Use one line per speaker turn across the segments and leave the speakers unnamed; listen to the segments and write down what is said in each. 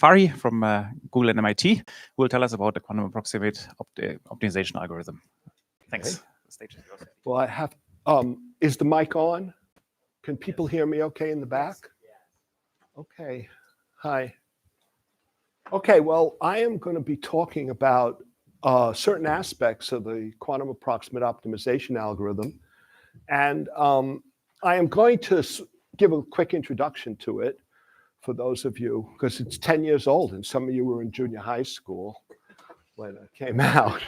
Farhi from Google and MIT, who will tell us about the quantum approximate optimization algorithm. Thanks.
Okay.
The stage is yours.
Well, I have, is the mic on? Can people hear me okay in the back? Okay, hi. Okay, well, I am going to be talking about certain aspects of the quantum approximate optimization algorithm. And I am going to give a quick introduction to it for those of you, because it's 10 years old and some of you were in junior high school when it came out.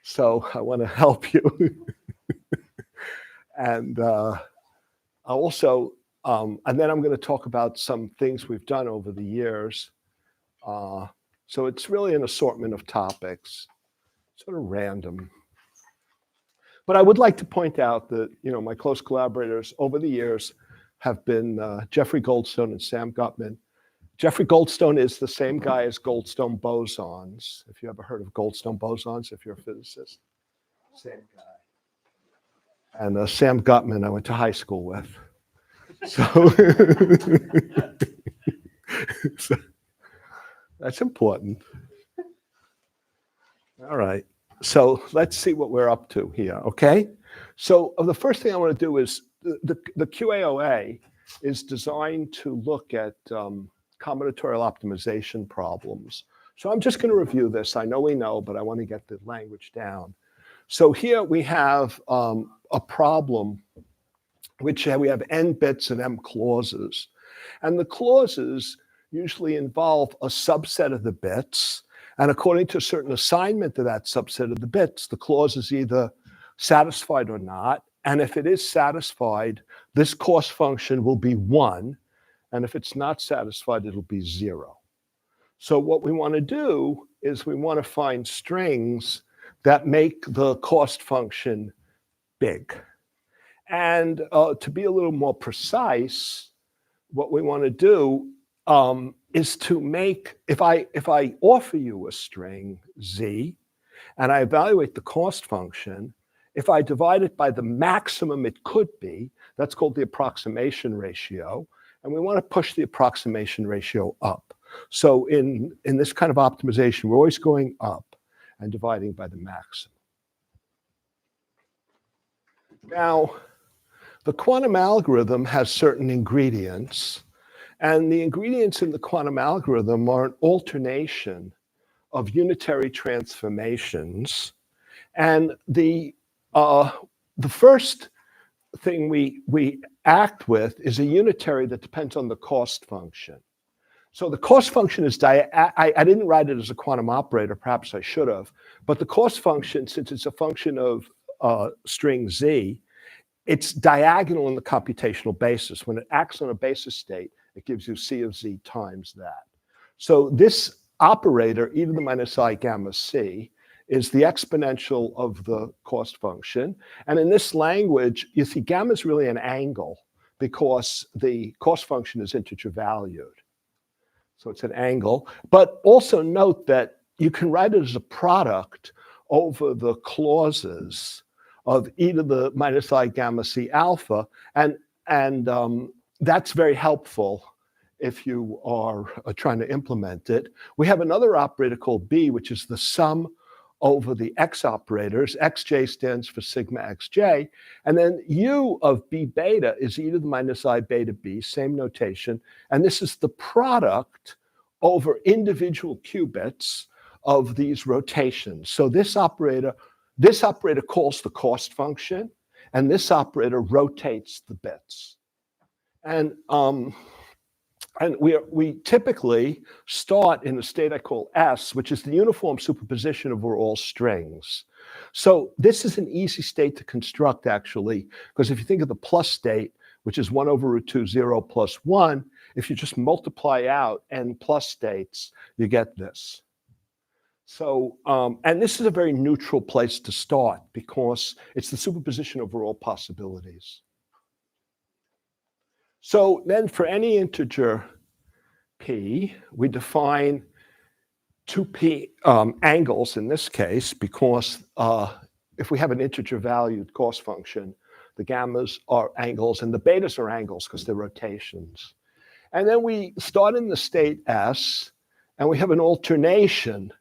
So I want to help you. And also, and then I'm going to talk about some things we've done over the years. So it's really an assortment of topics, sort of random. But I would like to point out that, you know, my close collaborators over the years have been Jeffrey Goldstone and Sam Gutman. Jeffrey Goldstone is the same guy as Goldstone bosons. If you ever heard of Goldstone bosons, if you're a physicist, same guy. And Sam Gutman, I went to high school with. So that's important. All right. So let's see what we're up to here, okay? So the first thing I want to do is the QAOA is designed to look at combinatorial optimization problems. So I'm just going to review this. I know we know, but I want to get the language down. So here we have a problem which we have n bits and m clauses. And the clauses usually involve a subset of the bits. And according to a certain assignment to that subset of the bits, the clause is either satisfied or not. And if it is satisfied, this cost function will be 1. And if it's not satisfied, it'll be 0. So what we want to do is we want to find strings that make the cost function big. And to be a little more precise, what we want to do is to make, if I offer you a string z, and I evaluate the cost function, if I divide it by the maximum it could be, that's called the approximation ratio, and we want to push the approximation ratio up. So in this kind of optimization, we're always going up and dividing by the maximum. Now, the quantum algorithm has certain ingredients, and the ingredients in the quantum algorithm are an alternation of unitary transformations. And the first thing we act with is a unitary that depends on the cost function. So the cost function is, I didn't write it as a quantum operator, perhaps I should have, but the cost function, since it's a function of string z, it's diagonal in the computational basis. When it acts on a basis state, it gives you C of z times that. So this operator, e to the minus I gamma c, is the exponential of the cost function. And in this language, you see gamma is really an angle because the cost function is integer valued. So it's an angle. But also note that you can write it as a product over the clauses of e to the minus I gamma c alpha. And that's very helpful if you are trying to implement it. We have another operator called b, which is the sum over the x operators. Xj stands for sigma xj. And then u of b beta is e to the minus I beta b, same notation. And this is the product over individual qubits of these rotations. So this operator calls the cost function, and this operator rotates the bits. And we typically start in a state I call S, which is the uniform superposition over all strings. So this is an easy state to construct, actually, because if you think of the plus state, which is 1 over root 2, 0 plus 1, if you just multiply out n plus states, you get this. So, and this is a very neutral place to start because it's the superposition over all possibilities. So then for any integer p, we define 2p angles in this case, because if we have an integer valued cost function, the gammas are angles and the betas are angles because they're rotations. And then we start in the state S, and we have an alternation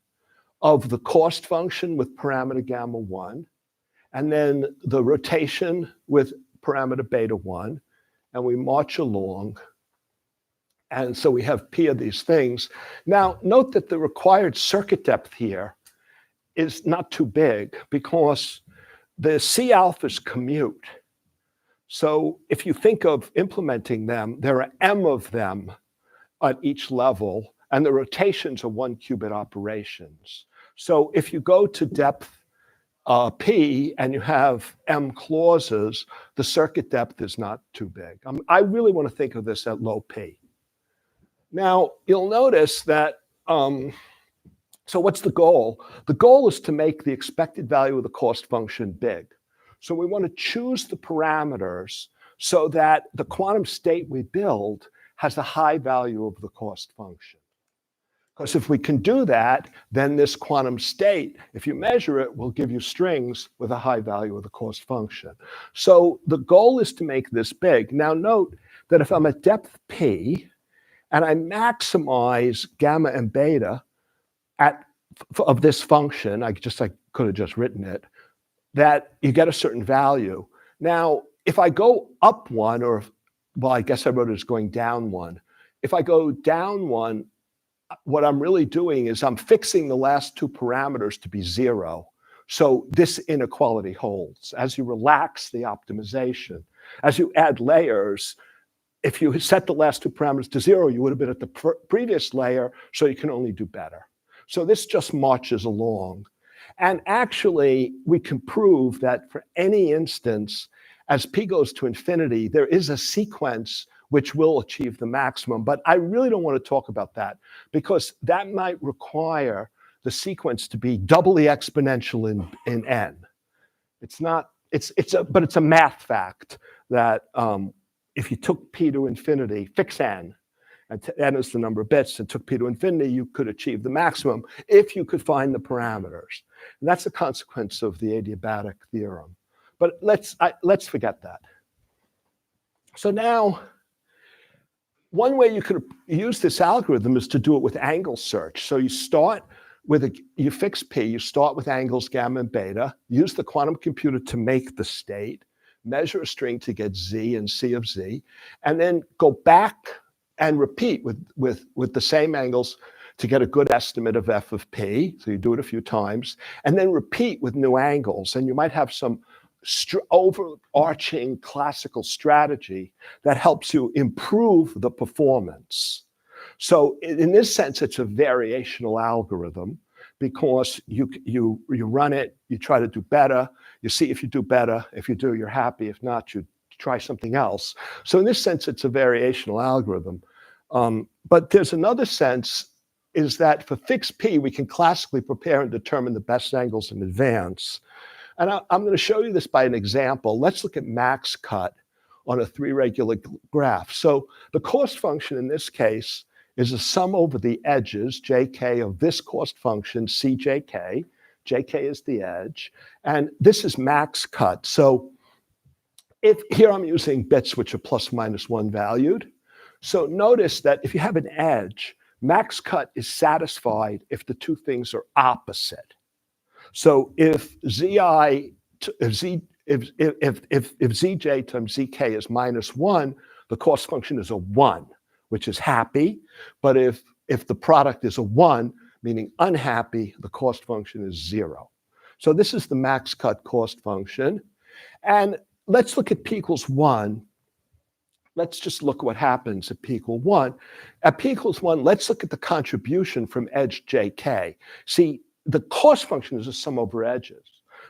of the cost function with parameter gamma 1, and then the rotation with parameter beta 1, and we march along. And so we have P of these things. Now, note that the required circuit depth here is not too big because the C alphas commute. So if you think of implementing them, there are M of them at each level, and the rotations are 1 qubit operations. So if you go to depth P and you have M clauses, the circuit depth is not too big. I really want to think of this at low P. Now, you'll notice that, so what's the goal? The goal is to make the expected value of the cost function big. So we want to choose the parameters so that the quantum state we build has a high value of the cost function. Because if we can do that, then this quantum state, if you measure it, will give you strings with a high value of the cost function. So the goal is to make this big. Now note that if I'm at depth P, and I maximize gamma and beta of this function, I could have just written it, that you get a certain value. Now, if I go up 1, or, well, I guess I wrote it as going down 1. If I go down 1, what I'm really doing is I'm fixing the last 2 parameters to be 0. So this inequality holds. As you relax the optimization, as you add layers, if you set the last 2 parameters to 0, you would have been at the previous layer, so you can only do better. So this just marches along. And actually, we can prove that for any instance, as P goes to infinity, there is a sequence which will achieve the maximum. But I really don't want to talk about that, because that might require the sequence to be doubly exponential in n. But it's a math fact that if you took P to infinity, fix n, and n is the number of bits, and took P to infinity, you could achieve the maximum if you could find the parameters. And that's a consequence of the adiabatic theorem. But let's forget that. So now, one way you could use this algorithm is to do it with angle search. So you start with you fix P, you start with angles gamma and beta, use the quantum computer to make the state, measure a string to get Z and C of Z, and then go back and repeat with the same angles to get a good estimate of F of P. So you do it a few times, and then repeat with new angles. And you might have some overarching classical strategy that helps you improve the performance. So in this sense, it's a variational algorithm, because you run it, you try to do better, you see if you do better. If you do, you're happy. If not, you try something else. So in this sense, it's a variational algorithm. But there's another sense, is that for fixed P, we can classically prepare and determine the best angles in advance. And I'm going to show you this by an example. Let's look at MaxCut on a 3 regular graph. So the cost function in this case is a sum over the edges, jk, of this cost function, cjk. Jk is the edge. And this is MaxCut. So here I'm using bits which are plus minus 1 valued. So notice that if you have an edge, MaxCut is satisfied if the 2 things are opposite. So if zj times zk is minus 1, the cost function is a 1, which is happy. But if the product is a 1, meaning unhappy, the cost function is 0. So this is the MaxCut cost function. And let's look at P equals 1. Let's just look what happens at P equals 1. At P equals 1, let's look at the contribution from edge jk. See, the cost function is a sum over edges.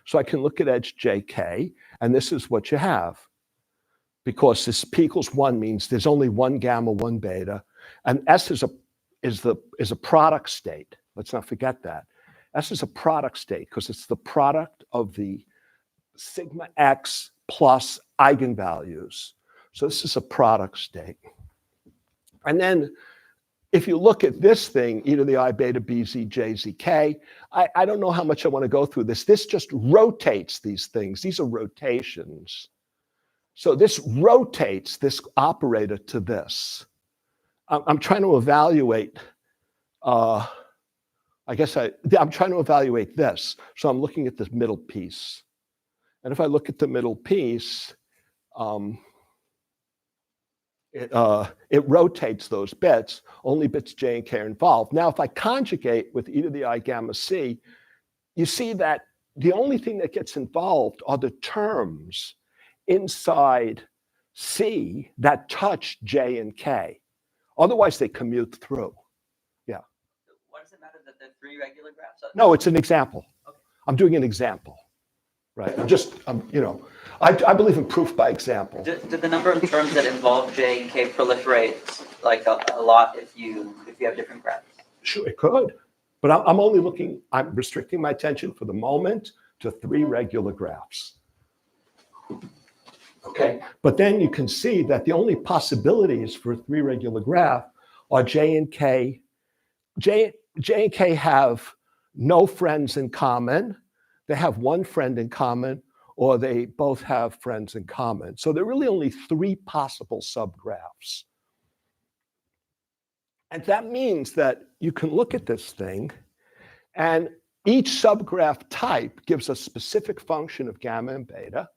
So I can look at edge jk, and this is what you have. Because this P equals 1 means there's only 1 gamma, 1 beta, and S is a product state. Let's not forget that. S is a product state because it's the product of the sigma x plus eigenvalues. So this is a product state. And then if you look at this thing, e to the I beta b z j z k, I don't know how much I want to go through this. This just rotates these things. These are rotations. So this rotates this operator to this. I'm trying to evaluate I guess I'm trying to evaluate this. So I'm looking at this middle piece. And if I look at the middle piece, it rotates those bits. Only bits J and K are involved. Now, if I conjugate with e to the I gamma C, you see that the only thing that gets involved are the terms inside C that touch J and K. Otherwise, they commute through. Yeah.
Why does it matter that they're 3 regular graphs?
No, it's an example.
Okay.
I'm doing an example. Right. I believe in proof by example.
Do the number of terms that involve J and K proliferate like a lot if you have different graphs?
Sure, it could. But I'm restricting my attention for the moment to 3 regular graphs. Okay. But then you can see that the only possibilities for a 3 regular graph are J and K. J and K have no friends in common. They have one friend in common, or they both have friends in common. So there are really only 3 possible subgraphs. And that means that you can look at this thing, and each subgraph type gives a specific function of gamma and beta,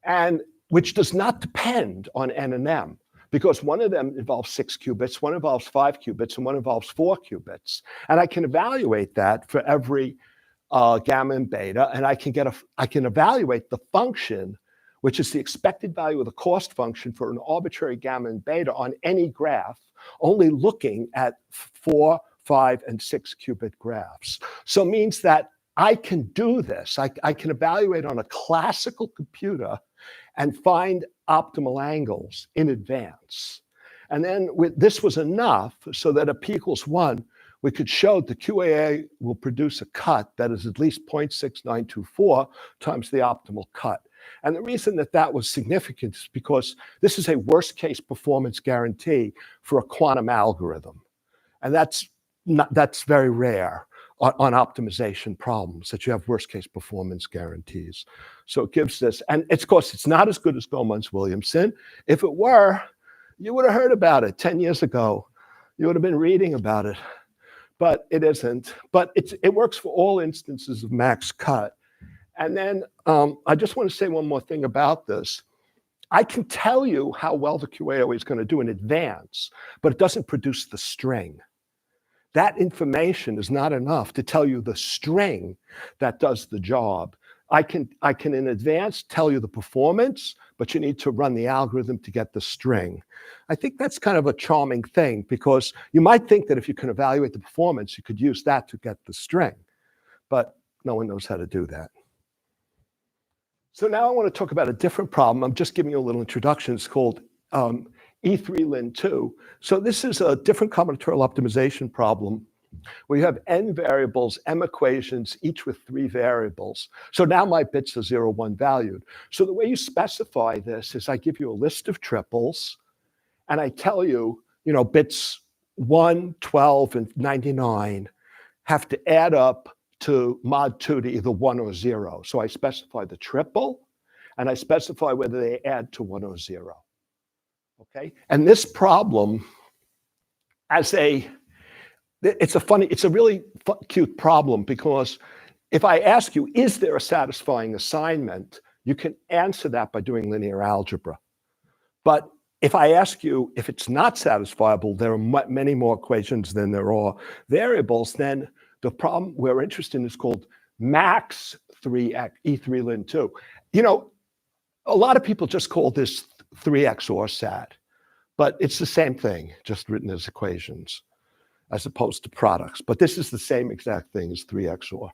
and which does not depend on n and m, because one of them involves 6 qubits, one involves 5 qubits, and one involves 4 qubits. And I can evaluate that for every gamma and beta, and I can evaluate the function, which is the expected value of the cost function for an arbitrary gamma and beta on any graph, only looking at 4, 5, and 6 qubit graphs. So it means that I can do this. I can evaluate on a classical computer and find optimal angles in advance. And then this was enough so that at p equals 1, we could show the QAOA will produce a cut that is at least 0.6924 times the optimal cut. And the reason that was significant is because this is a worst case performance guarantee for a quantum algorithm. And that's very rare on optimization problems, that you have worst case performance guarantees. So it gives this, and of course, it's not as good as Gomans-Williamson. If it were, you would have heard about it 10 years ago. You would have been reading about it. But it isn't. But it works for all instances of MaxCut. And then I just want to say one more thing about this. I can tell you how well the QAOA is going to do in advance, but it doesn't produce the string. That information is not enough to tell you the string that does the job. I can in advance tell you the performance, but you need to run the algorithm to get the string. I think that's kind of a charming thing, because you might think that if you can evaluate the performance, you could use that to get the string, but no one knows how to do that. So now I want to talk about a different problem. I'm just giving you a little introduction. It's called E3-Lin2. So this is a different combinatorial optimization problem where you have n variables, m equations, each with 3 variables. So now my bits are 0, 1 valued. So the way you specify this is I give you a list of triples, and I tell you, bits 1, 12, and 99 have to add up to mod 2 to either 1 or 0. So I specify the triple, and I specify whether they add to 1 or 0. Okay? And this problem, it's a really cute problem, because if I ask you, is there a satisfying assignment, you can answer that by doing linear algebra. But if I ask you if it's not satisfiable, there are many more equations than there are variables, then the problem we're interested in is called max 3x, E3-Lin2. A lot of people just call this 3x OR SAT, but it's the same thing, just written as equations, as opposed to products. But this is the same exact thing as 3x OR.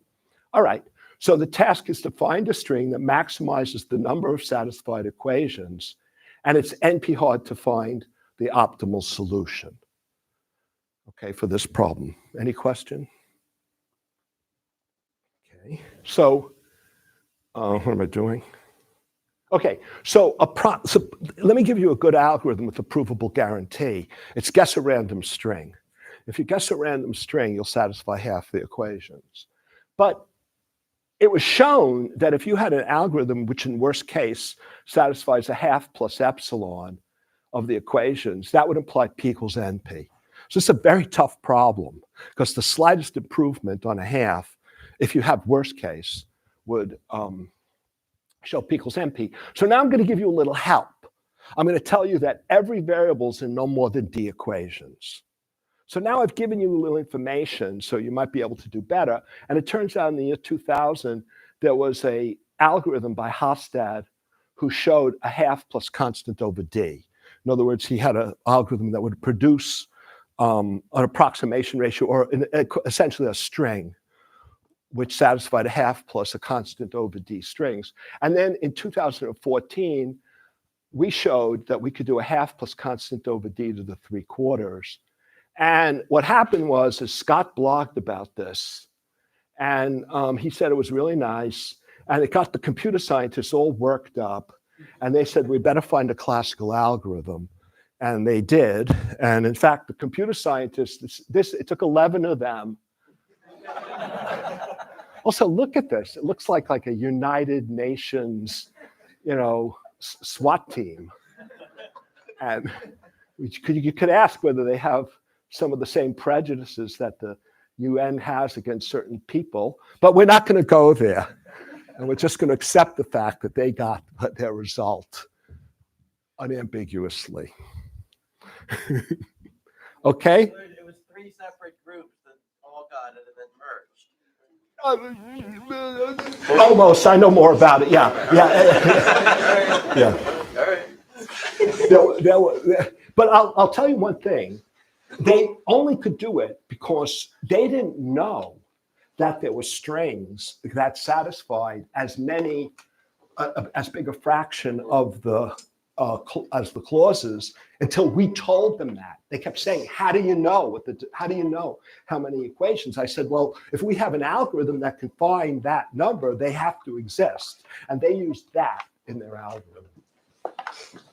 All right, so the task is to find a string that maximizes the number of satisfied equations, and it's NP hard to find the optimal solution, okay, for this problem. Any question? Okay, so what am I doing? Okay, so let me give you a good algorithm with a provable guarantee. It's guess a random string. If you guess a random string, you'll satisfy half the equations. But it was shown that if you had an algorithm which in worst case satisfies a half plus epsilon of the equations, that would imply p equals np. So it's a very tough problem because the slightest improvement on a half, if you have worst case, would show P equals NP. So now I'm going to give you a little help. I'm going to tell you that every variable is in no more than D equations. So now I've given you a little information so you might be able to do better. And it turns out in the year 2000, there was an algorithm by Hofstad who showed a half plus constant over D. In other words, he had an algorithm that would produce an approximation ratio or essentially a string which satisfied a half plus a constant over D strings. And then in 2014, we showed that we could do a half plus constant over D to the 3/4. And what happened was Scott blogged about this. And he said it was really nice. And it got the computer scientists all worked up. And they said, we better find a classical algorithm. And they did. And in fact, the computer scientists, it took 11 of them. Also, look at this. It looks like a United Nations, SWAT team. And you could ask whether they have some of the same prejudices that the UN has against certain people, but we're not going to go there. And we're just going to accept the fact that they got their result unambiguously. Okay?
It was 3 separate groups that all got it and then merged.
Almost. I know more about it. Yeah. All right. But I'll tell you one thing. They only could do it because they didn't know that there were strings that satisfied as big a fraction of as the clauses until we told them that. They kept saying, how do you know how many equations? I said, well, if we have an algorithm that can find that number, they have to exist. And they used that in their algorithm.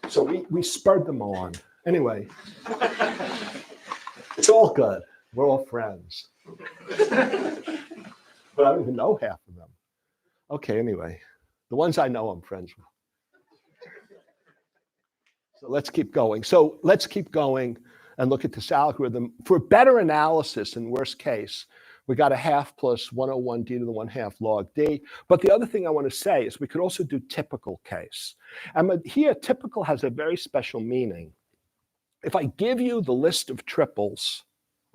So we spurred them on. Anyway, it's all good. We're all friends. But I don't even know half of them. Okay, anyway, the ones I know I'm friends with. So let's keep going. So let's keep going and look at this algorithm. For better analysis in worst case, we got a half plus 101 d to the 1/2 log d. But the other thing I want to say is we could also do typical case. And here, typical has a very special meaning. If I give you the list of triples,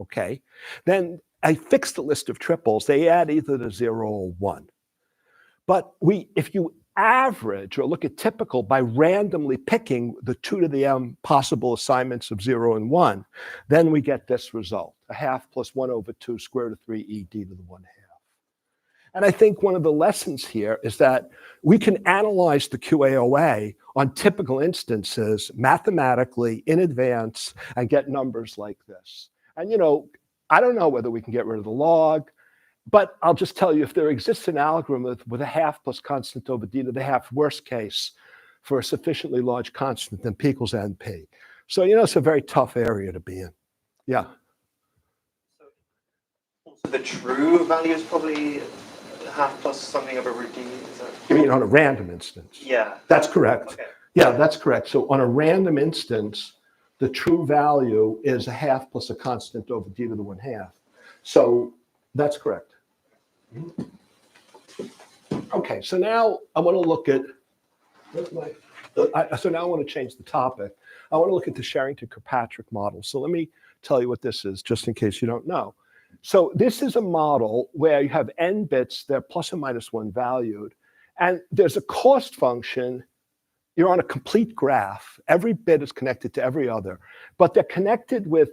okay, then I fix the list of triples. They add either to 0 or 1. But if you average or look at typical by randomly picking the 2 to the m possible assignments of 0 and 1, then we get this result, a half plus 1/2 square root of 3 e d to the 1/2. And I think one of the lessons here is that we can analyze the QAOA on typical instances mathematically in advance and get numbers like this. And I don't know whether we can get rid of the log, but I'll just tell you, if there exists an algorithm with a half plus constant over d to the half worst case for a sufficiently large constant, then P equals NP. So, it's a very tough area to be in. Yeah.
So the true value is probably half plus something over root d. Is that...
You mean on a random instance?
Yeah.
That's correct.
Okay.
Yeah, that's correct. So on a random instance, the true value is a half plus a constant over d to the 1/2. So that's correct. Okay, so now I want to look at, so now I want to change the topic. I want to look at the Sherrington Kirkpatrick model. So let me tell you what this is, just in case you don't know. So this is a model where you have n bits, they're plus or minus 1 valued, and there's a cost function. You're on a complete graph. Every bit is connected to every other, but they're connected with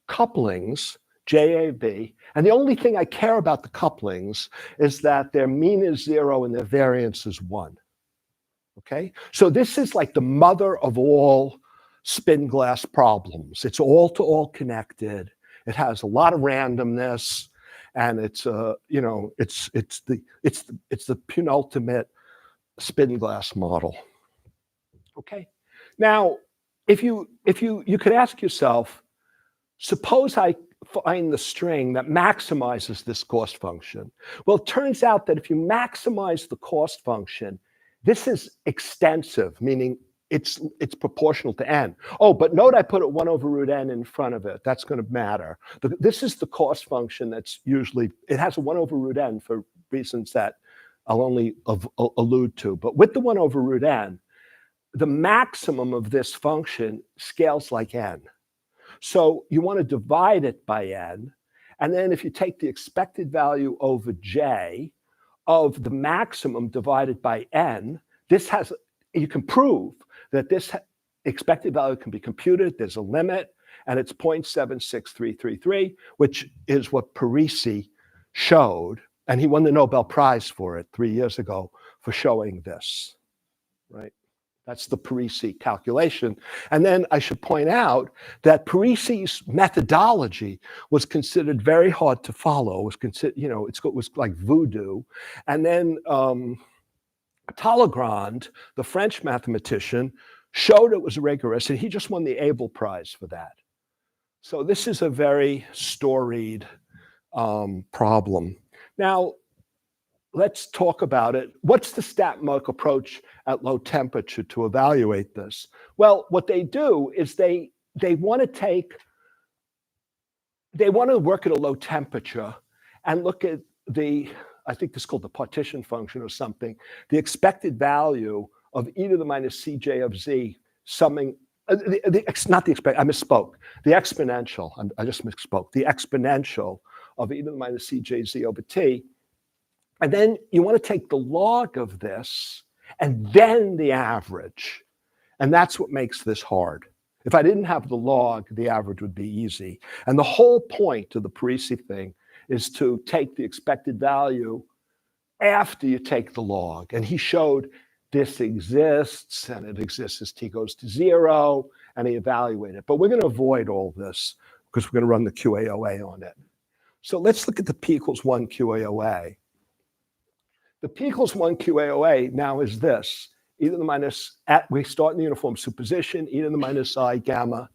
couplings, JAB, and the only thing I care about the couplings is that their mean is 0 and their variance is 1. Okay? So this is like the mother of all spin glass problems. It's all-to-all connected. It has a lot of randomness, and it's the penultimate spin glass model. Okay. Now, if you could ask yourself, suppose I find the string that maximizes this cost function. Well, it turns out that if you maximize the cost function, this is extensive, meaning it's proportional to n. Oh, but note I put it 1 over root n in front of it. That's going to matter. This is the cost function that's usually, it has a 1 over root n for reasons that I'll only allude to. But with the 1 over root n, the maximum of this function scales like n. So you want to divide it by n. And then if you take the expected value over j of the maximum divided by n, you can prove that this expected value can be computed. There's a limit, and it's 0.76333, which is what Parisi showed. And he won the Nobel Prize for it 3 years ago for showing this, right? That's the Parisi calculation. And then I should point out that Parisi's methodology was considered very hard to follow. It was considered, it was like voodoo. And then Talleyrand, the French mathematician, showed it was rigorous, and he just won the Abel Prize for that. So this is a very storied problem. Now, let's talk about it. What's the stat-mark approach at low temperature to evaluate this? Well, what they do is they want to work at a low temperature and look at I think this is called the partition function or something, the expected value of e to the minus cj of z summing, not the expect, I misspoke, the exponential, I just misspoke, the exponential of e to the minus cj z over t. And then you want to take the log of this and then the average. And that's what makes this hard. If I didn't have the log, the average would be easy. And the whole point of the Parisi thing is to take the expected value after you take the log. And he showed this exists, and it exists as t goes to 0, and he evaluated it. But we're going to avoid all this because we're going to run the QAOA on it. So let's look at the p equals 1 QAOA. The p equals 1 QAOA now is this. E to the minus, we start in the uniform superposition, e to the minus I gamma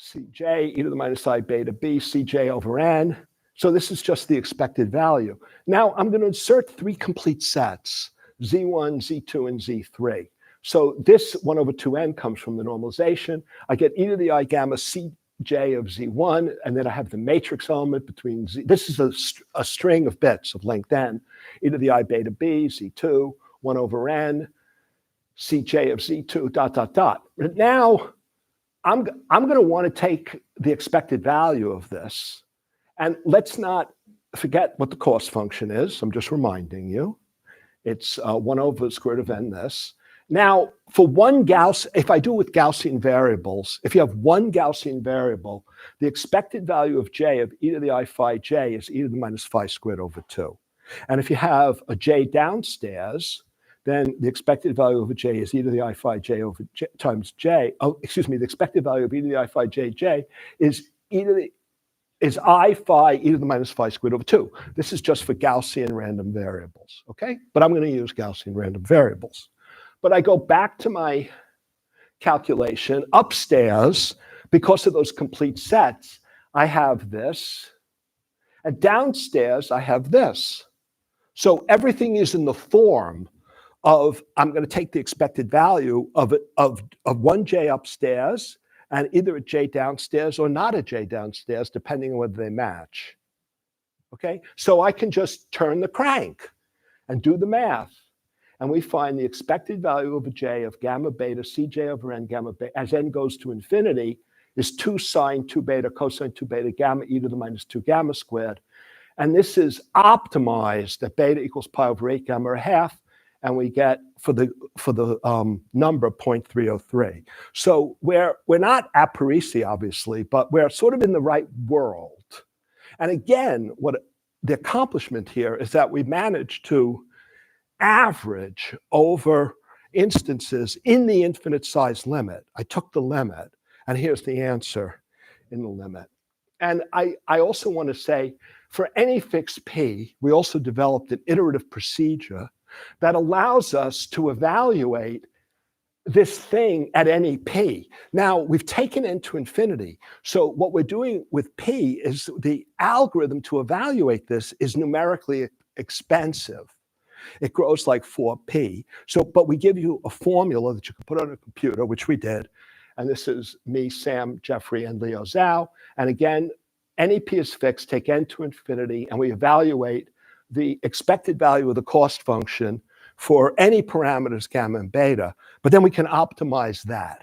Cj, e to the minus I beta b, Cj over n. So this is just the expected value. Now I'm going to insert 3 complete sets, Z1, Z2, and Z3. So this 1 over 2n comes from the normalization. I get e to the I gamma Cj of Z1, and then I have the matrix element between Z. This is a string of bits of length n, e to the I beta b, Z2, 1 over n, Cj of Z2, dot, dot, dot. But now I'm going to want to take the expected value of this. And let's not forget what the cost function is. I'm just reminding you. It's 1 over the square root of n this. Now, for one Gauss, if I do it with Gaussian variables, if you have one Gaussian variable, the expected value of j of e to the I phi j is e to the minus phi squared over 2. And if you have a j downstairs, then the expected value of a j is e to the I phi j over j times j. Oh, excuse me, the expected value of e to the I phi j is I phi e to the minus phi squared over 2. This is just for Gaussian random variables, okay? But I'm going to use Gaussian random variables. But I go back to my calculation upstairs because of those complete sets. I have this, and downstairs I have this. So everything is in the form of I'm going to take the expected value of 1j upstairs and either a j downstairs or not a j downstairs, depending on whether they match. Okay, so I can just turn the crank and do the math. And we find the expected value of a j of gamma beta Cj over n gamma beta, as n goes to infinity, is 2 sine 2 beta cosine 2 beta gamma e to the minus 2 gamma squared. And this is optimized at beta equals pi over 8 gamma or half, and we get for the number 0.303. So we're not at Parisi, obviously, but we're sort of in the right world. And again, what the accomplishment here is that we managed to average over instances in the infinite size limit. I took the limit, and here's the answer in the limit. And I also want to say, for any fixed p, we also developed an iterative procedure that allows us to evaluate this thing at any p. Now, we've taken n to infinity. So what we're doing with p is the algorithm to evaluate this is numerically expensive. it grows like 4p. So, but we give you a formula that you can put on a computer, which we did. And this is me, Sam, Jeffrey, and Leo Zhao. And again, any p is fixed, take n to infinity, and we evaluate the expected value of the cost function for any parameters gamma and beta. But then we can optimize that.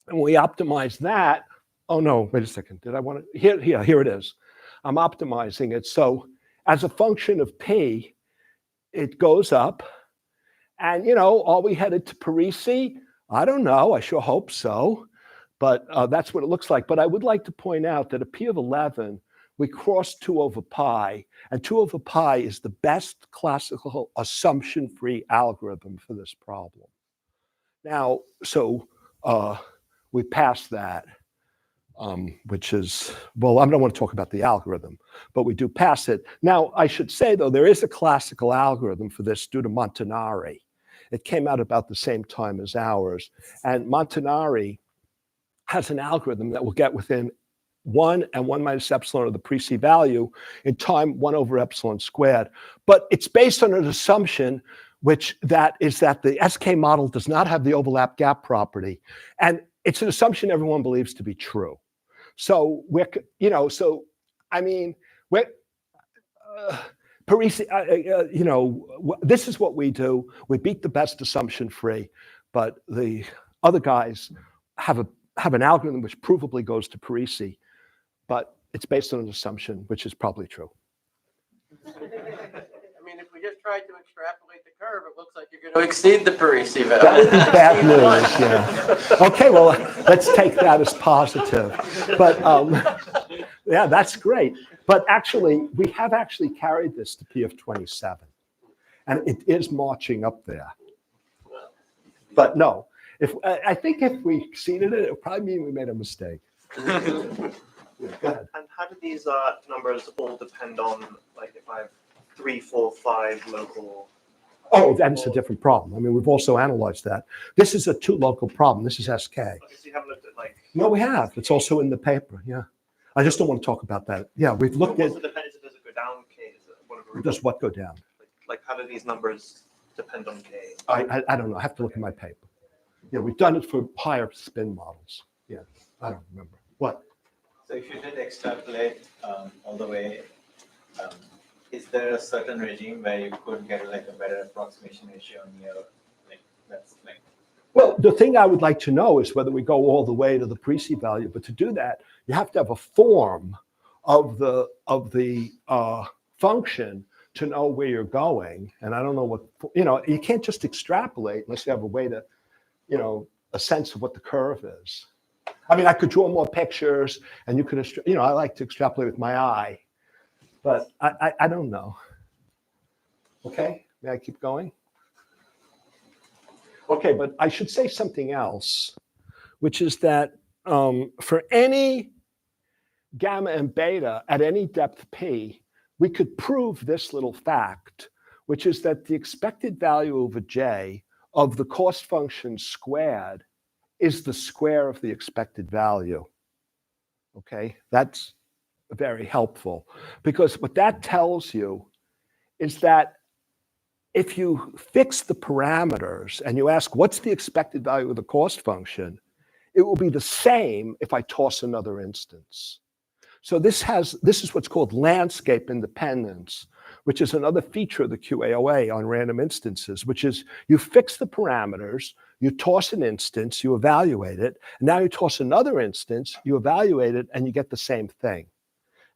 And when we optimize that, oh no, wait a second. Did I want to? Here it is. I'm optimizing it. So as a function of p, it goes up. And, are we headed to Parisi? I don't know. I sure hope so. But that's what it looks like. But I would like to point out that a p of 11, we cross 2 over pi. And 2 over pi is the best classical assumption-free algorithm for this problem. Now, so we passed that. Which is, well, I don't want to talk about the algorithm, but we do pass it. Now, I should say, though, there is a classical algorithm for this due to Montanari. It came out about the same time as ours. And Montanari has an algorithm that will get within 1 and 1 minus epsilon of the Parisi value in time 1 over epsilon squared. But it's based on an assumption that the SK model does not have the overlap gap property. And it's an assumption everyone believes to be true. So Parisi, this is what we do. We beat the best assumption free, but the other guys have an algorithm which provably goes to Parisi, but it's based on an assumption which is probably true.
If we just tried to extrapolate the curve, it looks like you're going to exceed the Parisi value.
That would be bad news, yeah. Okay, well, let's take that as positive. But yeah, that's great. But actually, we have actually carried this to p of 27. And it is marching up there. But no, I think if we exceeded it, it would probably mean we made a mistake. Yeah, go ahead.
And how do these numbers all depend on, like, if I have 3, 4, 5 local?
Oh, that's a different problem. We've also analyzed that. This is a 2 local problem. This is SK.
Okay, so you haven't looked at, like...
No, we have. It's also in the paper, yeah. I just don't want to talk about that. Yeah, we've looked at...
Does it go down K? Is it one of the...
Does what go down?
Like how do these numbers depend on K?
I don't know. I have to look at my paper. Yeah, we've done it for higher spin models. Yeah, I don't remember. What?
So if you did extrapolate all the way, is there a certain regime where you could get like a better approximation ratio on your,
Well, the thing I would like to know is whether we go all the way to the Parisi value, but to do that, you have to have a form of the function to know where you're going. And I don't know what, you can't just extrapolate unless you have a way to, a sense of what the curve is. I could draw more pictures and you could, I like to extrapolate with my eye, but I don't know. Okay, may I keep going? Okay, but I should say something else, which is that for any gamma and beta at any depth p, we could prove this little fact, which is that the expected value of a j of the cost function squared is the square of the expected value. Okay, that's very helpful because what that tells you is that if you fix the parameters and you ask what's the expected value of the cost function, it will be the same if I toss another instance. So this is what's called landscape independence, which is another feature of the QAOA on random instances, which is you fix the parameters, you toss an instance, you evaluate it, and now you toss another instance, you evaluate it, and you get the same thing.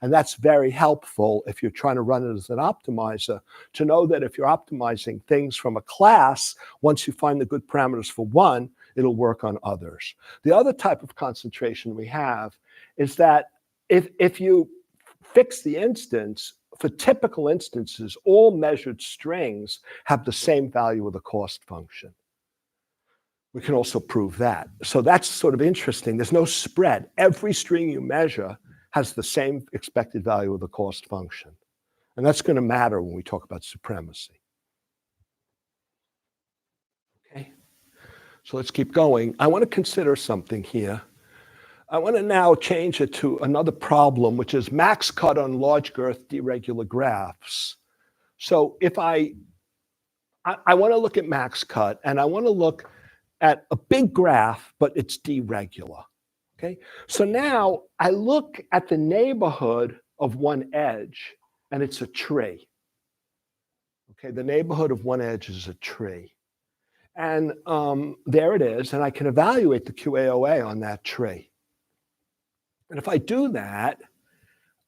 And that's very helpful if you're trying to run it as an optimizer, to know that if you're optimizing things from a class, once you find the good parameters for one, it'll work on others. The other type of concentration we have is that if you fix the instance, for typical instances, all measured strings have the same value of the cost function. We can also prove that. So that's sort of interesting. There's no spread. Every string you measure has the same expected value of the cost function. And that's going to matter when we talk about supremacy. Okay, so let's keep going. I want to consider something here. I want to now change it to another problem, which is MaxCut on large girth deregular graphs. So if I want to look at MaxCut, and I want to look at a big graph, but it's deregular. Okay, so now I look at the neighborhood of one edge, and it's a tree. Okay, the neighborhood of one edge is a tree. And there it is, and I can evaluate the QAOA on that tree. And if I do that,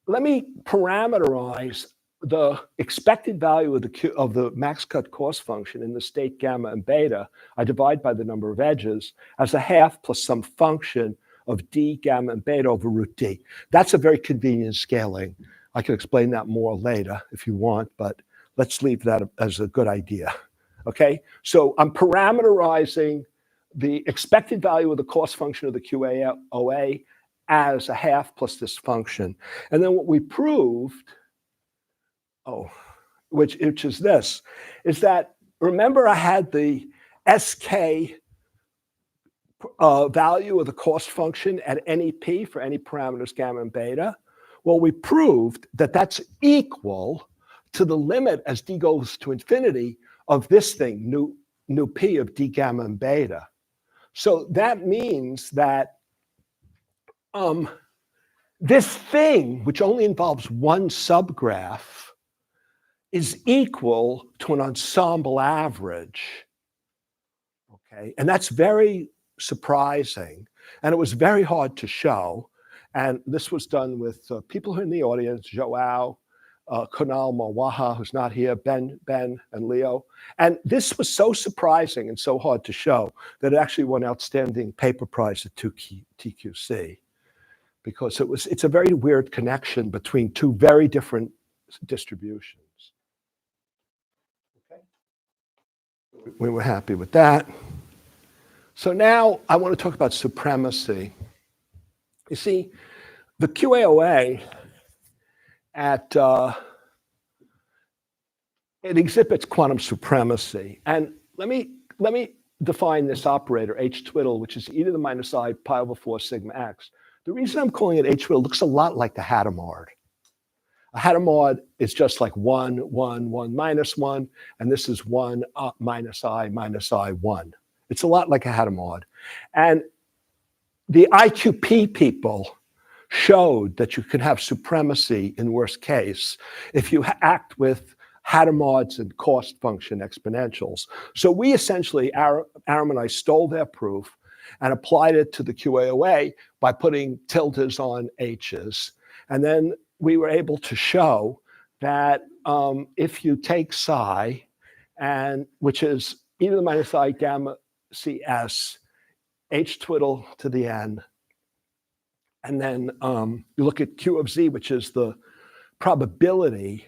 let me parameterize the expected value of the MaxCut cost function in the state gamma and beta. I divide by the number of edges as a half plus some function of d gamma and beta over root d. That's a very convenient scaling. I can explain that more later if you want, but let's leave that as a good idea. Okay, so I'm parameterizing the expected value of the cost function of the QAOA as a half plus this function. And then what we proved, which is this, is that, remember I had the SK value of the cost function at any p for any parameters gamma and beta? Well, we proved that that's equal to the limit as d goes to infinity of this thing, nu p of d gamma and beta. So that means that this thing, which only involves one subgraph, is equal to an ensemble average. Okay, and that's very surprising, and it was very hard to show. And this was done with people who are in the audience, Joao, Kunal Mawaha, who's not here, Ben, and Leo. And this was so surprising and so hard to show that it actually won outstanding paper prize at TQC, because it's a very weird connection between two very different distributions. Okay. We were happy with that. So now I want to talk about supremacy. You see, the QAOA it exhibits quantum supremacy. And let me define this operator, h twiddle, which is e to the minus I pi over 4 sigma x. The reason I'm calling it h twiddle looks a lot like the Hadamard. A Hadamard is just like 1, 1, 1, minus 1, and this is 1 minus I, 1. It's a lot like a Hadamard. And the IQP people showed that you can have supremacy in worst case if you act with Hadamards and cost function exponentials. So we essentially, Aram and I stole their proof and applied it to the QAOA by putting tildes on h's. And then we were able to show that if you take psi, and which is e to the minus I gamma cs, h twiddle to the n, and then you look at Q of z, which is the probability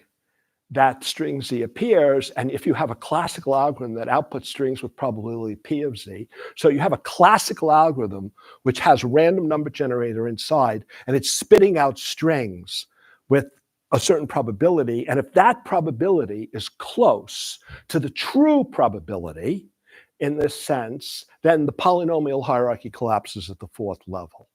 that string z appears, and if you have a classical algorithm that outputs strings with probability p of z, so you have a classical algorithm which has random number generator inside, and it's spitting out strings with a certain probability, and if that probability is close to the true probability in this sense, then the polynomial hierarchy collapses at the fourth level.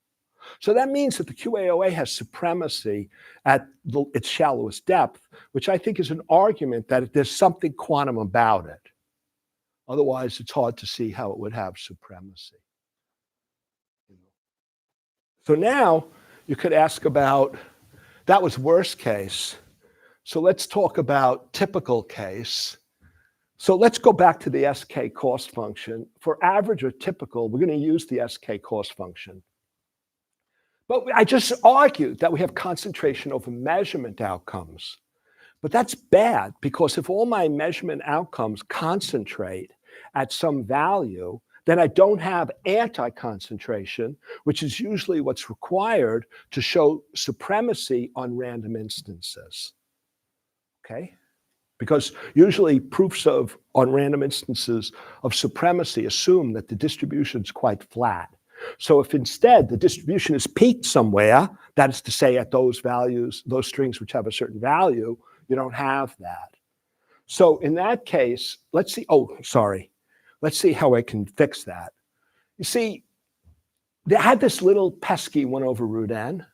So that means that the QAOA has supremacy at its shallowest depth, which I think is an argument that there's something quantum about it. Otherwise, it's hard to see how it would have supremacy. So now you could ask about, that was worst case. So let's talk about typical case. So let's go back to the SK cost function. For average or typical, we're going to use the SK cost function. But I just argued that we have concentration over measurement outcomes. But that's bad, because if all my measurement outcomes concentrate at some value, then I don't have anti-concentration, which is usually what's required to show supremacy on random instances. Okay? Because usually proofs on random instances of supremacy assume that the distribution is quite flat. So if instead the distribution is peaked somewhere, that is to say at those values, those strings which have a certain value, you don't have that. So in that case, let's see, let's see how I can fix that. You see, they had this little pesky 1 over root n,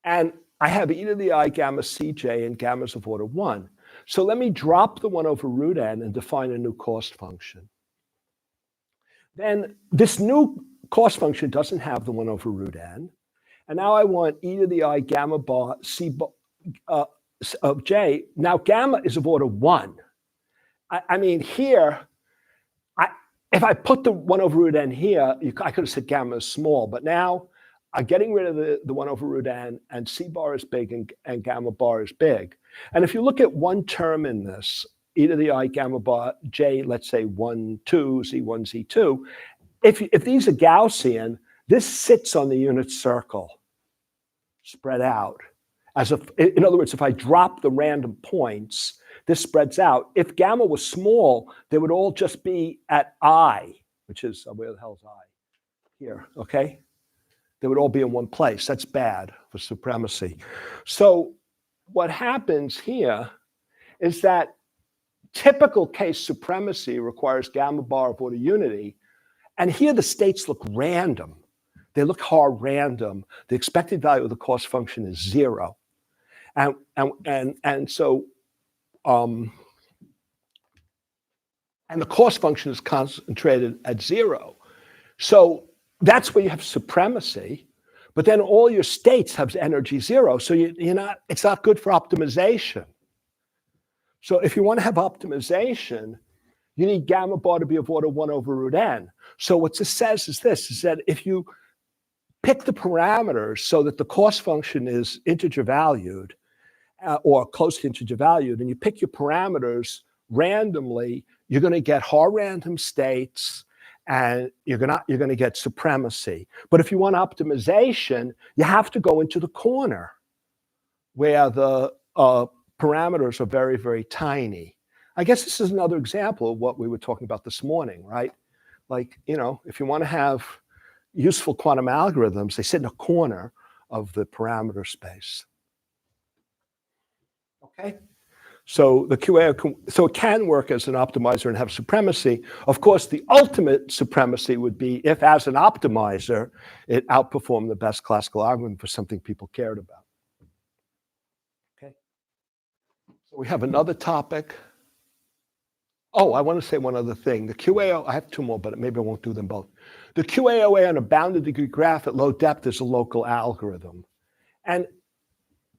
and I have e to the I gamma cj and gammas of order 1. So let me drop the 1 over root n and define a new cost function. Then this new cost function doesn't have the 1 over root n. And now I want e to the I gamma bar c bar of j. Now gamma is of order 1. I mean, here, if I put the 1 over root n here, I could have said gamma is small, but now I'm getting rid of the 1 over root n, and c bar is big and gamma bar is big. And if you look at one term in this, e to the I gamma bar j, let's say 1, 2, z1, z2, if these are Gaussian, this sits on the unit circle, spread out. In other words, if I drop the random points, this spreads out. If gamma was small, they would all just be at I, which is, where the hell is I? Here, okay? They would all be in one place. That's bad for supremacy. So what happens here is that typical case supremacy requires gamma bar of order unity. And here the states look random. They look hard random. The expected value of the cost function is 0. And so the cost function is concentrated at 0. So that's where you have supremacy, but then all your states have energy 0. So it's not good for optimization. So if you want to have optimization, you need gamma bar to be of order 1 over root n. So what this says is this, is that if you pick the parameters so that the cost function is integer valued, or close to integer valued, and you pick your parameters randomly, you're going to get hard random states, and you're going to get supremacy. But if you want optimization, you have to go into the corner where the parameters are very, very tiny. I guess this is another example of what we were talking about this morning, right? Like, if you want to have useful quantum algorithms, they sit in a corner of the parameter space. Okay? So the QAOA, so it can work as an optimizer and have supremacy. Of course, the ultimate supremacy would be if, as an optimizer, it outperformed the best classical algorithm for something people cared about. Okay. So we have another topic. Oh, I want to say one other thing. The QAOA, I have 2 more, but maybe I won't do them both. The QAOA on a bounded degree graph at low depth is a local algorithm. And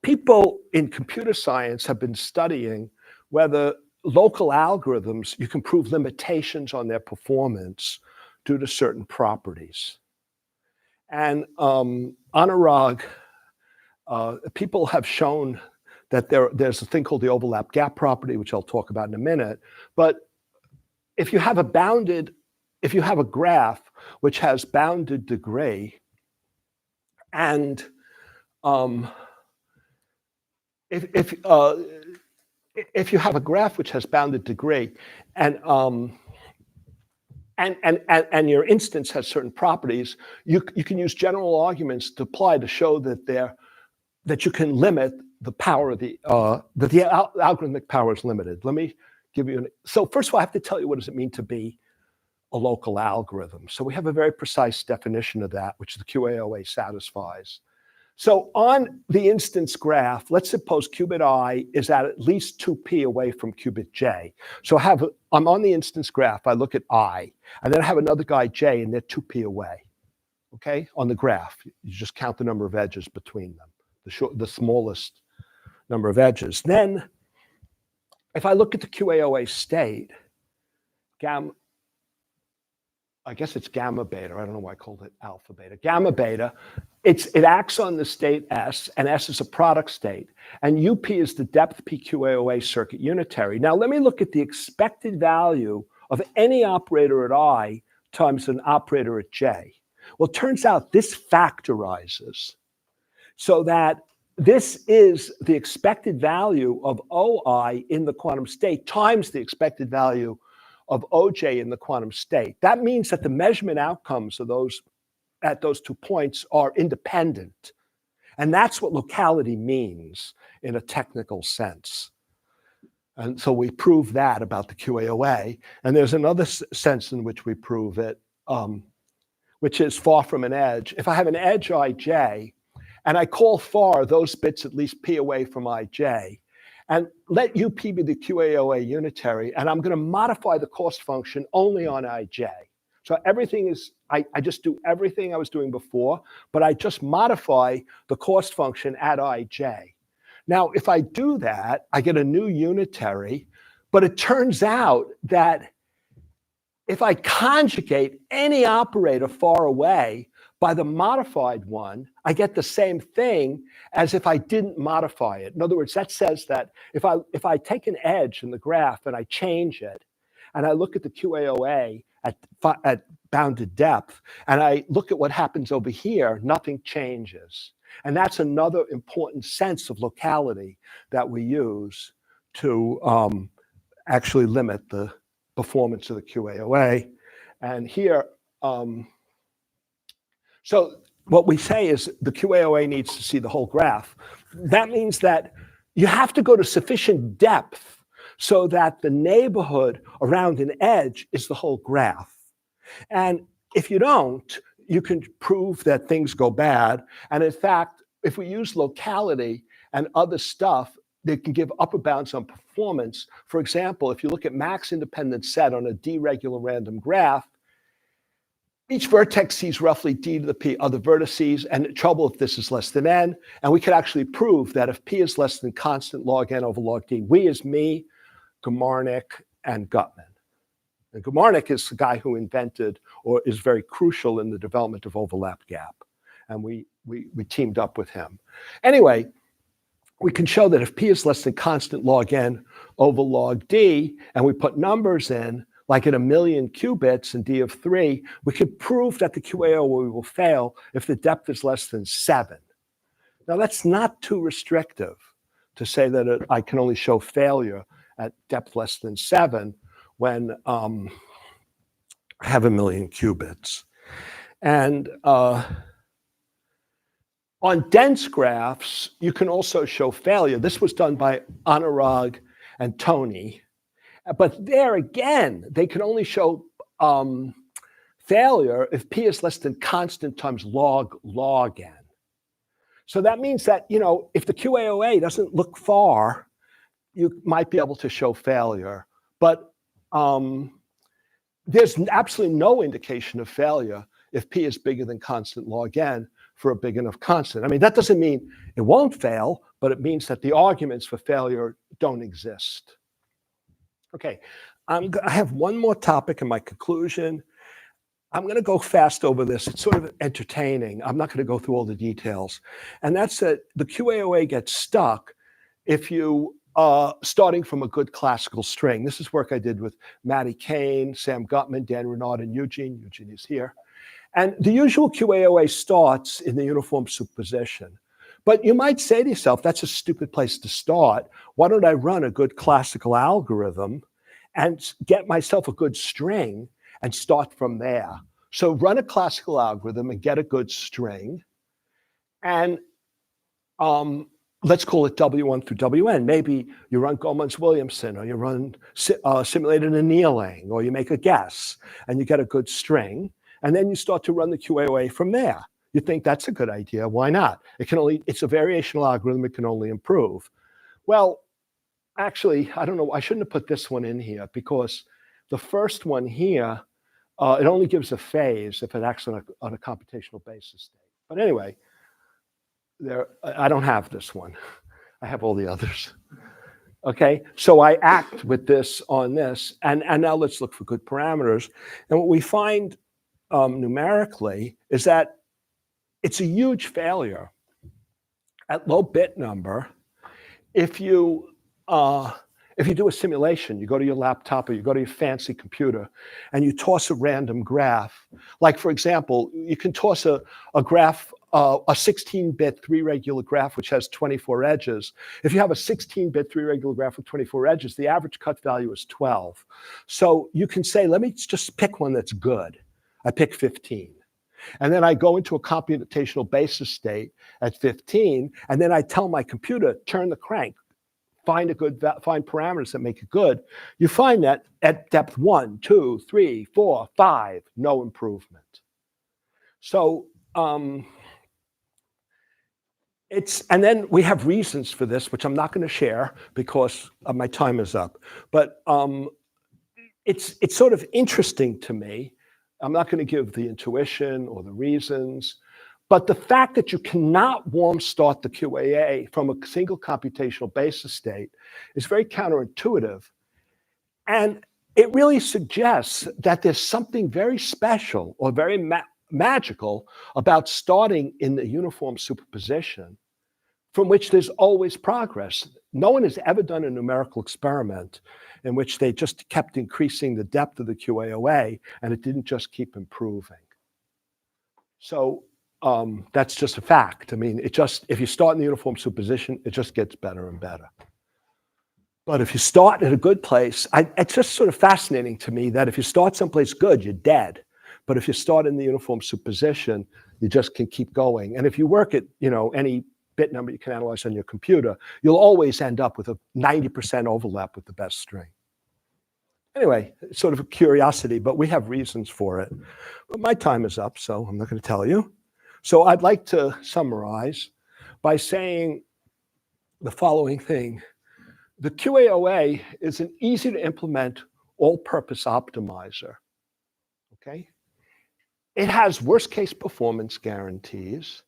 people in computer science have been studying whether local algorithms, you can prove limitations on their performance due to certain properties. And Anurag, people have shown that there's a thing called the overlap gap property, which I'll talk about in a minute. But if you have a graph which has bounded degree, and if you have a graph which has bounded degree, and your instance has certain properties, you can use general arguments to apply to show that you can limit the power of the algorithmic power is limited. Let me give you so first of all, I have to tell you what does it mean to be a local algorithm. So we have a very precise definition of that, which the QAOA satisfies. So on the instance graph, let's suppose qubit I is at least 2p away from qubit j. So I'm on the instance graph, I look at I, and then I have another guy j, and they're 2p away, okay, on the graph. You just count the number of edges between them, the smallest number of edges. Then, if I look at the QAOA state, I guess it's gamma beta. I don't know why I called it alpha beta. Gamma beta, it acts on the state S, and S is a product state. And UP is the depth PQAOA circuit unitary. Now let me look at the expected value of any operator at I times an operator at J. Well, it turns out this factorizes so that this is the expected value of OI in the quantum state times the expected value of OJ in the quantum state. That means that the measurement outcomes of those at those 2 points are independent. And that's what locality means in a technical sense. And so we prove that about the QAOA. And there's another sense in which we prove it, which is far from an edge. If I have an edge IJ, and I call far those bits at least P away from IJ, and let UP be the QAOA unitary, and I'm going to modify the cost function only on ij. So everything is, I just do everything I was doing before, but I just modify the cost function at ij. Now, if I do that, I get a new unitary, but it turns out that if I conjugate any operator far away by the modified one, I get the same thing as if I didn't modify it. In other words, that says that if I take an edge in the graph and I change it, and I look at the QAOA at bounded depth, and I look at what happens over here, nothing changes. And that's another important sense of locality that we use to actually limit the performance of the QAOA. And here, so what we say is the QAOA needs to see the whole graph. That means that you have to go to sufficient depth so that the neighborhood around an edge is the whole graph. And if you don't, you can prove that things go bad. And in fact, if we use locality and other stuff, they can give upper bounds on performance. For example, if you look at max independent set on a d-regular random graph, each vertex sees roughly d to the p other vertices, and trouble if this is less than n. And we could actually prove that if p is less than constant log n over log d, we is me, Gamarnik, and Gutman. And Gamarnik is the guy who invented or is very crucial in the development of overlap gap. And we teamed up with him. Anyway, we can show that if p is less than constant log n over log d, and we put numbers in, like at 1,000,000 qubits and d of 3, we could prove that the QAOA will fail if the depth is less than 7. Now, that's not too restrictive to say that I can only show failure at depth less than 7 when I have 1,000,000 qubits. And on dense graphs, you can also show failure. This was done by Anurag and Tony. But there again, they can only show failure if p is less than constant times log n. So that means that, you know, if the QAOA doesn't look far, you might be able to show failure. But there's absolutely no indication of failure if p is bigger than constant log n for a big enough constant. I mean, that doesn't mean it won't fail, but it means that the arguments for failure don't exist. Okay, I have one more topic in my conclusion. I'm going to go fast over this. It's sort of entertaining. I'm not going to go through all the details. And that's that the QAOA gets stuck if you starting from a good classical string. This is work I did with Matty Kane, Sam Gutman, Dan Renard, and Eugene. Eugene is here. And the usual QAOA starts in the uniform superposition. But you might say to yourself, that's a stupid place to start. Why don't I run a good classical algorithm and get myself a good string and start from there? So run a classical algorithm and get a good string. And let's call it W1 through Wn. Maybe you run Gomans-Williamson, or you run simulated annealing, or you make a guess, and you get a good string. And then you start to run the QAOA from there. You think that's a good idea. Why not? It's a variational algorithm. It can only improve. Well, actually, I don't know. I shouldn't have put this one in here because the first one here, it only gives a phase if it acts on a computational basis state. But anyway, I don't have this one. I have all the others. Okay, so I act with this on this. And now let's look for good parameters. And what we find numerically is that it's a huge failure at low bit number if you do a simulation. You go to your laptop or you go to your fancy computer and you toss a random graph. Like, for example, you can toss a graph, a 16-bit 3-regular graph which has 24 edges. If you have a 16-bit 3-regular graph with 24 edges, the average cut value is 12. So you can say, let me just pick one that's good. I pick 15. And then I go into a computational basis state at 15, and then I tell my computer, turn the crank, find parameters that make it good. You find that at depth 1, 2, 3, 4, 5, no improvement. So And then we have reasons for this, which I'm not going to share because my time is up. But it's sort of interesting to me. I'm not going to give the intuition or the reasons, but the fact that you cannot warm start the QAA from a single computational basis state is very counterintuitive. And it really suggests that there's something very special or very magical about starting in the uniform superposition from which there's always progress. No one has ever done a numerical experiment in which they just kept increasing the depth of the QAOA and it didn't just keep improving. So that's just a fact. I mean, if you start in the uniform superposition, it just gets better and better. But if you start at a good place, it's just sort of fascinating to me that if you start someplace good, you're dead. But if you start in the uniform superposition, you just can keep going. And if you work at any bit number you can analyze on your computer, you'll always end up with a 90% overlap with the best string. Anyway, it's sort of a curiosity, but we have reasons for it. But my time is up, so I'm not going to tell you. So I'd like to summarize by saying the following thing. The QAOA is an easy to implement all-purpose optimizer. Okay? It has worst-case performance guarantees.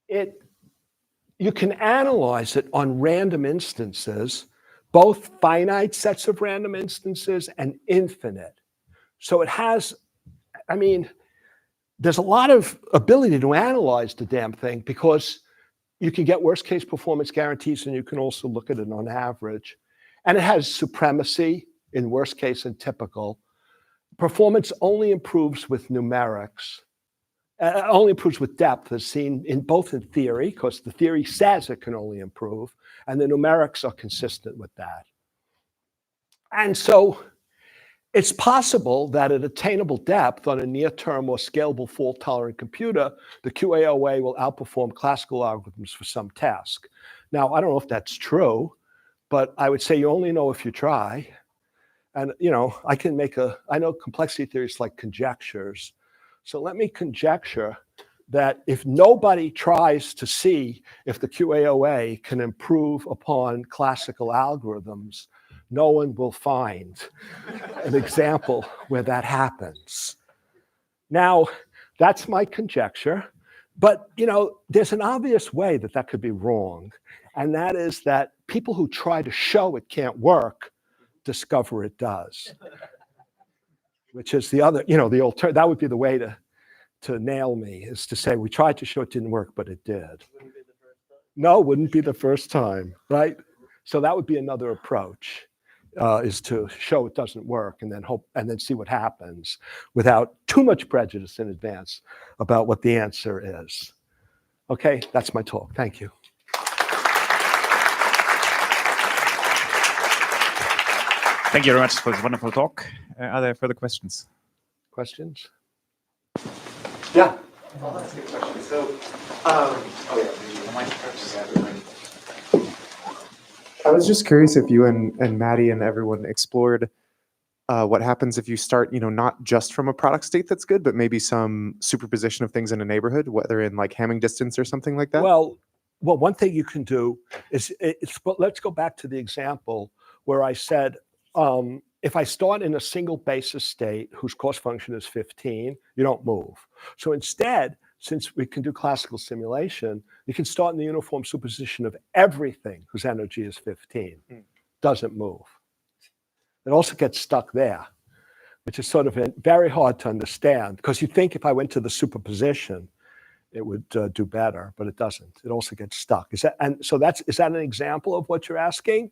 You can analyze it on random instances, both finite sets of random instances and infinite. So it has, there's a lot of ability to analyze the damn thing because you can get worst case performance guarantees and you can also look at it on average. And it has supremacy in worst case and typical. Performance only improves with numerics. Only improves with depth, as seen in both in theory, because the theory says it can only improve, and the numerics are consistent with that. And so it's possible that at attainable depth on a near-term or scalable fault-tolerant computer, the QAOA will outperform classical algorithms for some task. Now, I don't know if that's true, but I would say you only know if you try. And I know complexity theory is like conjectures. So let me conjecture that if nobody tries to see if the QAOA can improve upon classical algorithms, no one will find an example where that happens. Now, that's my conjecture, but there's an obvious way that could be wrong, and that is that people who try to show it can't work discover it does. Which is the other, that would be the way to nail me, is to say we tried to show it didn't work, but it did. No, wouldn't be the first time, right? So that would be another approach, is to show it doesn't work and then see what happens without too much prejudice in advance about what the answer is. Okay, that's my talk. Thank you.
Thank you very much for this wonderful talk. Are there further questions?
Questions? Yeah.
I'll ask you a question. So, I was just curious if you and Maddie and everyone explored what happens if you start, not just from a product state that's good, but maybe some superposition of things in a neighborhood, whether in like Hamming distance or something like that.
Well, one thing you can do is, let's go back to the example where I said, if I start in a single basis state whose cost function is 15, you don't move. So instead, since we can do classical simulation, you can start in the uniform superposition of everything whose energy is 15. Doesn't move. It also gets stuck there, which is sort of very hard to understand, because you think if I went to the superposition, it would do better, but it doesn't. It also gets stuck. Is that an example of what you're asking?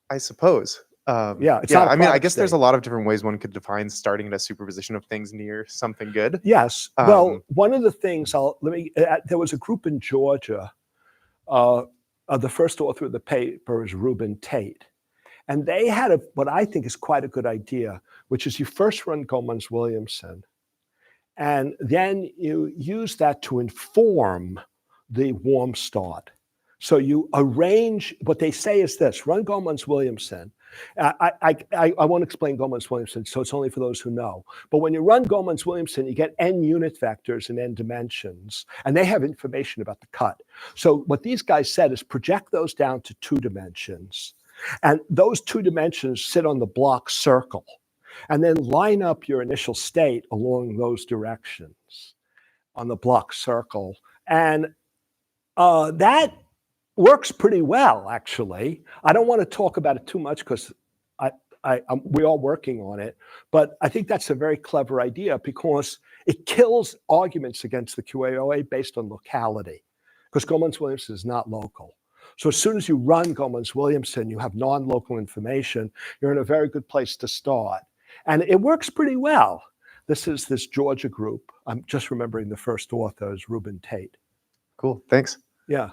I suppose.
Yeah,
I guess there's a lot of different ways one could define starting at a superposition of things near something good.
Yes. Well, one of the things there was a group in Georgia. The first author of the paper is Reuben Tate, and they had what I think is quite a good idea, which is you first run Gomans-Williamson, and then you use that to inform the warm start. So you arrange, what they say is this, run Gomans-Williamson. I won't explain Gomans-Williamson, so it's only for those who know. But when you run Gomans-Williamson, you get n unit vectors and n dimensions, and they have information about the cut. So what these guys said is project those down to 2 dimensions, and those 2 dimensions sit on the block circle, and then line up your initial state along those directions on the block circle. And that works pretty well, actually. I don't want to talk about it too much because we're all working on it, but I think that's a very clever idea because it kills arguments against the QAOA based on locality, because Gomans-Williamson is not local. So as soon as you run Gomans-Williamson, you have non-local information, you're in a very good place to start. And it works pretty well. This is this Georgia group. I'm just remembering the first author is Reuben Tate.
Cool. Thanks.
Yeah.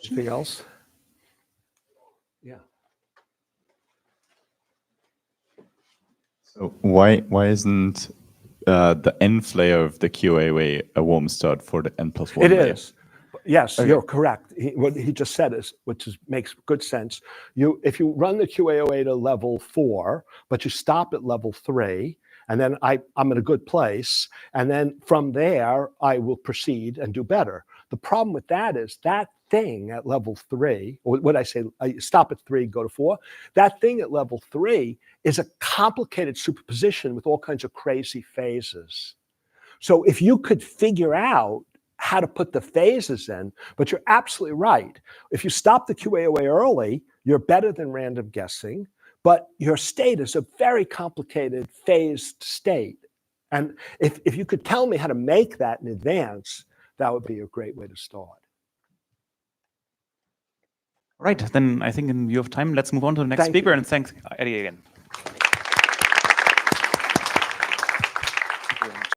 Anything else? Yeah.
So why isn't the nth layer of the QAOA a warm start for the n+1
It
layer?
is. Yes,
Okay.
you're correct. What he just said is, makes good sense. If you run the QAOA to level 4, but you stop at level 3, and then I'm in a good place, and then from there I will proceed and do better. The problem with that is that thing at level 3, or what I say, I stop at 3, go to 4. That thing at level 3 is a complicated superposition with all kinds of crazy phases. So if you could figure out how to put the phases in, but you're absolutely right. If you stop the QAOA early, you're better than random guessing, but your state is a very complicated phased state. And if you could tell me how to make that in advance, that would be a great way to start.
Right, then I think in view of time, let's move on to the next
Thank you.
speaker, and thanks, Eddie, again.